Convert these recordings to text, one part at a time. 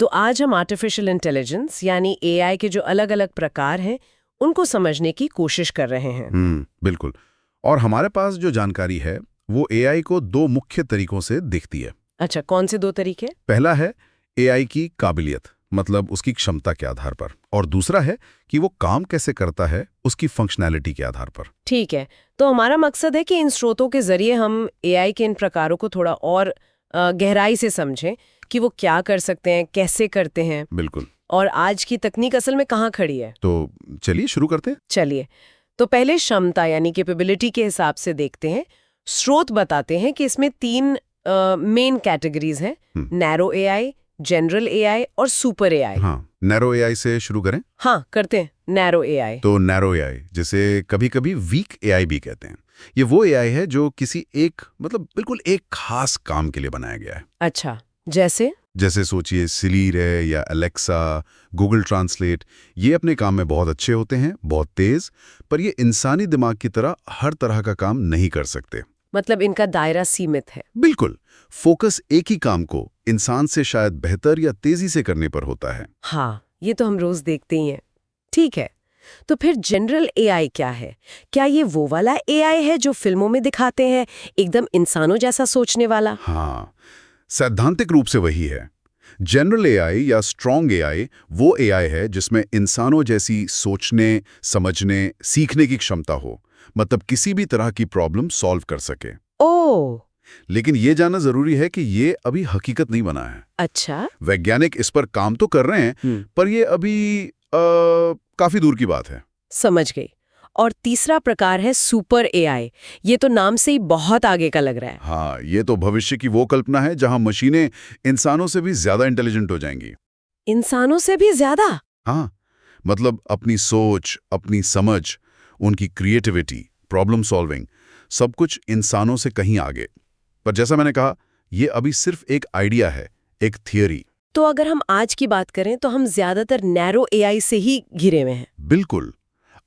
तो आज हम आर्टिफिशियल इंटेलिजेंस यानी एआई के जो अलग अलग प्रकार हैं उनको समझने की कोशिश कर रहे हैं। बिल्कुल। और हमारे पास जो जानकारी है वो एआई को दो मुख्य तरीकों से दिखती है। अच्छा, कौन से दो तरीके? पहला है एआई की काबिलियत, मतलब उसकी क्षमता के आधार पर, और दूसरा है कि वो काम कैसे करता है उसकी फंक्शनैलिटी के आधार पर। ठीक है, तो हमारा मकसद है कि इन स्रोतों के जरिए हम एआई के इन प्रकारों को थोड़ा और गहराई से समझें कि वो क्या कर सकते हैं, कैसे करते हैं। बिल्कुल। और आज की तकनीक असल में कहाँ खड़ी है। तो चलिए शुरू करते हैं। चलिए, तो पहले क्षमता यानी कैपेबिलिटी के हिसाब से देखते हैं। स्रोत बताते हैं कि इसमें तीन मेन कैटेगरीज हैं, नैरो एआई, जनरल एआई और सुपर एआई। हाँ, नैरो एआई से शुरू करें। हाँ, करते हैं। नैरो एआई तो नैरो एआई, जिसे कभी कभी वीक एआई भी कहते हैं, ये वो एआई है जो किसी एक बिल्कुल एक खास काम के लिए बनाया गया है। अच्छा, जैसे सोचिए सिरी रे या अलेक्सा, गूगल ट्रांसलेट, ये अपने काम में बहुत अच्छे होते हैं, बहुत तेज, पर ये इंसानी दिमाग की तरह हर तरह का काम नहीं कर सकते। मतलब इनका दायरा सीमित है। बिल्कुल, फोकस एक ही काम को इंसान से शायद बेहतर या तेजी से करने पर होता है। हाँ, ये तो हम रोज देखते ही हैं। ठीक है, तो फिर जनरल एआई क्या है? क्या ये वो वाला एआई है जो फिल्मों में दिखाते हैं, एकदम इंसानों जैसा सोचने वाला? हाँ, सैद्धांतिक रूप से वही है। जनरल एआई या स्ट्रॉन्ग एआई वो एआई है जिसमें इंसानों जैसी सोचने, समझने, सीखने की क्षमता हो, मतलब किसी भी तरह की प्रॉब्लम सॉल्व कर सके। ओह, लेकिन ये जानना जरूरी है कि ये अभी हकीकत नहीं बना है। अच्छा। वैज्ञानिक इस पर काम तो कर रहे हैं, पर ये अभी काफी दूर की बात है। समझ गई। और तीसरा प्रकार है सुपर एआई। ये तो नाम से ही बहुत आगे का लग रहा है। हाँ, ये तो भविष्य की वो कल्पना है जहां मशीनें इंसानों से भी ज्यादा इंटेलिजेंट हो जाएंगी। इंसानों से भी ज्यादा? हाँ, मतलब अपनी सोच, अपनी समझ, उनकी क्रिएटिविटी, प्रॉब्लम सॉल्विंग, सब कुछ इंसानों से कहीं आगे। पर जैसा मैंने कहा, ये अभी सिर्फ एक आइडिया है, एक थियरी। तो अगर हम आज की बात करें तो हम ज्यादातर नैरो एआई से ही घिरे हुए हैं। बिल्कुल।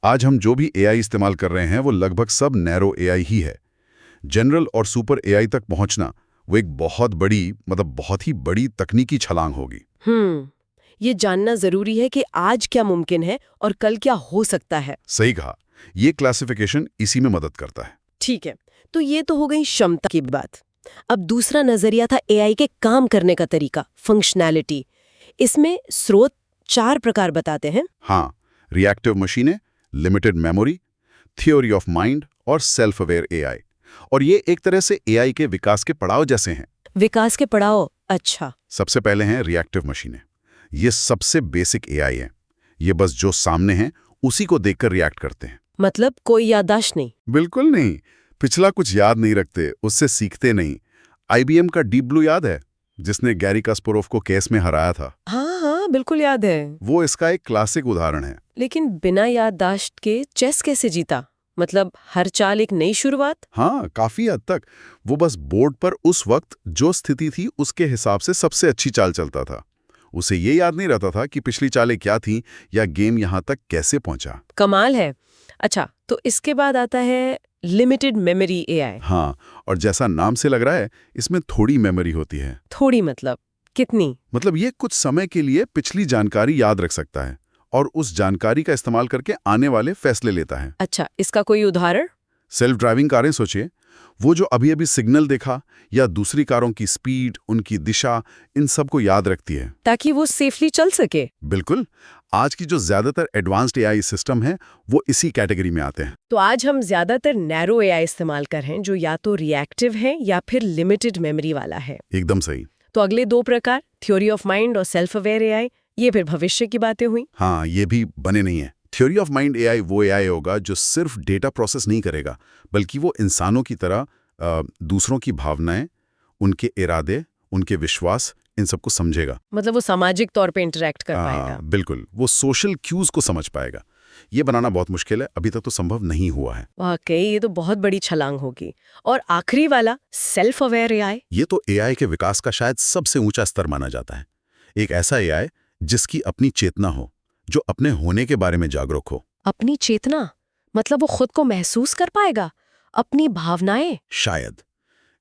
आज हम जो भी एआई इस्तेमाल कर रहे हैं वो लगभग सब नैरो एआई ही है। जनरल और सुपर एआई तक पहुंचना वो एक बहुत ही बड़ी तकनीकी छलांग होगी। ये जानना जरूरी है कि आज क्या मुमकिन है और कल क्या हो सकता है। सही कहा, ये क्लासिफिकेशन इसी में मदद करता है। ठीक है, तो ये तो हो गई क्षमता की बात। अब दूसरा नजरिया था एआई के काम करने का तरीका, फंक्शनैलिटी। इसमें स्रोत 4 प्रकार बताते हैं। हाँ, रिएक्टिव मशीनें, limited memory, theory of mind और सेल्फ अवेयर एआई। और ये एक तरह से एआई के विकास के पड़ाव जैसे हैं। विकास के पड़ाव? अच्छा। सबसे पहले हैं रिएक्टिव मशीनें। ये सबसे बेसिक एआई है। ये बस जो सामने है उसी को देखकर रिएक्ट करते हैं। मतलब कोई याददाश्त नहीं? बिल्कुल नहीं, पिछला कुछ याद नहीं रखते, उससे सीखते नहीं। आईबीएम का डीप ब्लू याद है, जिसने गैरी कास्परोव को केस में हराया था? हाँ हाँ, बिल्कुल याद है। वो इसका एक क्लासिक उदाहरण है। लेकिन बिना याददाश्त के चेस कैसे जीता? मतलब हर चाल एक नई शुरुआत? हाँ, काफी हद तक। वो बस बोर्ड पर उस वक्त जो स्थिति थी उसके हिसाब से सबसे अच्छी चाल चलता था। उसे ये याद नहीं रहता था कि पिछली चालें क्या थीं या गेम यहाँ तक कैसे पहुंचा। कमाल है। अच्छा, तो इसके बाद आता है लिमिटेड मेमोरी एआई। हाँ, और जैसा नाम से लग रहा है, इसमें थोड़ी मेमोरी होती है। थोड़ी मतलब कितनी? मतलब ये कुछ समय के लिए पिछली जानकारी याद रख सकता है और उस जानकारी का इस्तेमाल करके आने वाले फैसले लेता है। अच्छा, इसका कोई उदाहरण? सेल्फ ड्राइविंग कारें सोचिए, वो जो अभी अभी सिग्नल देखा या दूसरी कारों की स्पीड, उनकी दिशा, इन सब को याद रखती है ताकि वो सेफली चल सके। बिल्कुल। आज की जो ज्यादातर एडवांस्ड एआई सिस्टम है वो इसी कैटेगरी में आते हैं। तो आज हम ज्यादातर नैरो एआई इस्तेमाल कर रहे हैं जो या तो रिएक्टिव है या फिर लिमिटेड मेमोरी वाला है। एकदम सही। तो अगले 2 प्रकार, थ्योरी ऑफ माइंड और सेल्फ अवेयर एआई, ये फिर भविष्य की बातें हुई। हाँ, ये भी बने नहीं है। थ्योरी ऑफ माइंड एआई वो एआई होगा जो सिर्फ डेटा प्रोसेस नहीं करेगा, बल्कि वो इंसानों की तरह दूसरों की भावनाएं, उनके इरादे, उनके विश्वास, इन सबको समझेगा। मतलब वो सामाजिक तौर पे इंटरैक्ट कर पाएगा। बिल्कुल, वो सोशल क्यूज को समझ पाएगा। ये बनाना बहुत मुश्किल है, अभी तक तो संभव नहीं हुआ है। वाकई ये तो बहुत बड़ी छलांग होगी। और आखिरी वाला सेल्फ अवेयर एआई, ये तो एआई के विकास का शायद सबसे ऊंचा स्तर माना जाता है। एक ऐसा एआई जिसकी अपनी चेतना हो, जो अपने होने के बारे में जागरूक हो। अपनी चेतना मतलब वो खुद को महसूस कर पाएगा, अपनी भावनाएं? शायद।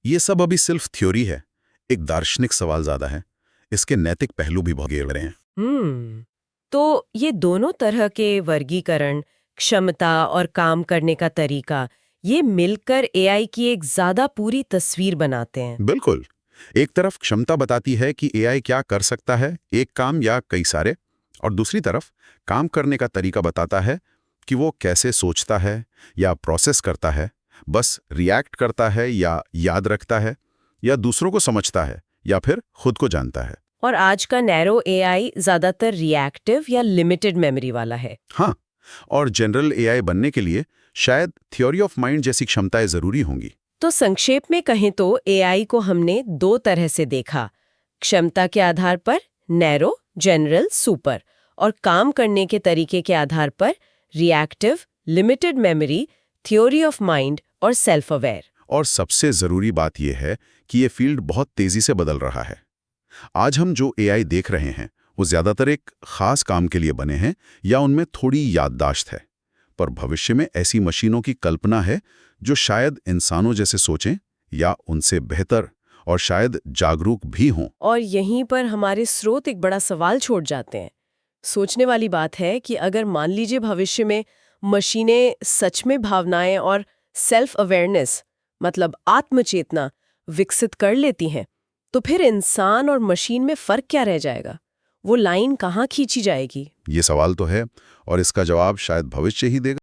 ये सब अभी सिर्फ थ्योरी है, एक दार्शनिक सवाल ज्यादा है। इसके नैतिक पहलू भी बहुत गहरे हैं। तो ये दोनों तरह के वर्गीकरण, क्षमता और काम करने का तरीका, ये मिलकर एआई की एक ज्यादा पूरी तस्वीर बनाते हैं। बिल्कुल। एक तरफ क्षमता बताती है कि एआई क्या कर सकता है, एक काम या कई सारे, और दूसरी तरफ काम करने का तरीका बताता है कि वो कैसे सोचता है या प्रोसेस करता है, बस रिएक्ट करता है या याद रखता है, या दूसरों को समझता है या फिर खुद को जानता है। और आज का नैरो एआई ज्यादातर रिएक्टिव या लिमिटेड मेमोरी वाला है। हाँ, और जनरल एआई बनने के लिए शायद थ्योरी ऑफ माइंड जैसी क्षमताएं जरूरी होंगी। तो संक्षेप में कहें तो एआई को हमने दो तरह से देखा, क्षमता के आधार पर नैरो, जनरल, सुपर, और काम करने के तरीके के आधार पर reactive, limited memory, theory of mind और सेल्फ अवेयर। और सबसे जरूरी बात यह है कि ये फील्ड बहुत तेजी से बदल रहा है। आज हम जो एआई देख रहे हैं वो ज्यादातर एक खास काम के लिए बने हैं या उनमें थोड़ी याददाश्त है, पर भविष्य में ऐसी मशीनों की कल्पना है जो शायद इंसानों जैसे सोचें या उनसे बेहतर और शायद जागरूक भी हों। और यहीं पर हमारे स्रोत एक बड़ा सवाल छोड़ जाते हैं। सोचने वाली बात है कि अगर मान लीजिए भविष्य में मशीनें सच में भावनाएं और सेल्फ अवेयरनेस, मतलब आत्मचेतना, विकसित कर लेती हैं, तो फिर इंसान और मशीन में फर्क क्या रह जाएगा? वो लाइन कहाँ खींची जाएगी? ये सवाल तो है, और इसका जवाब शायद भविष्य ही देगा।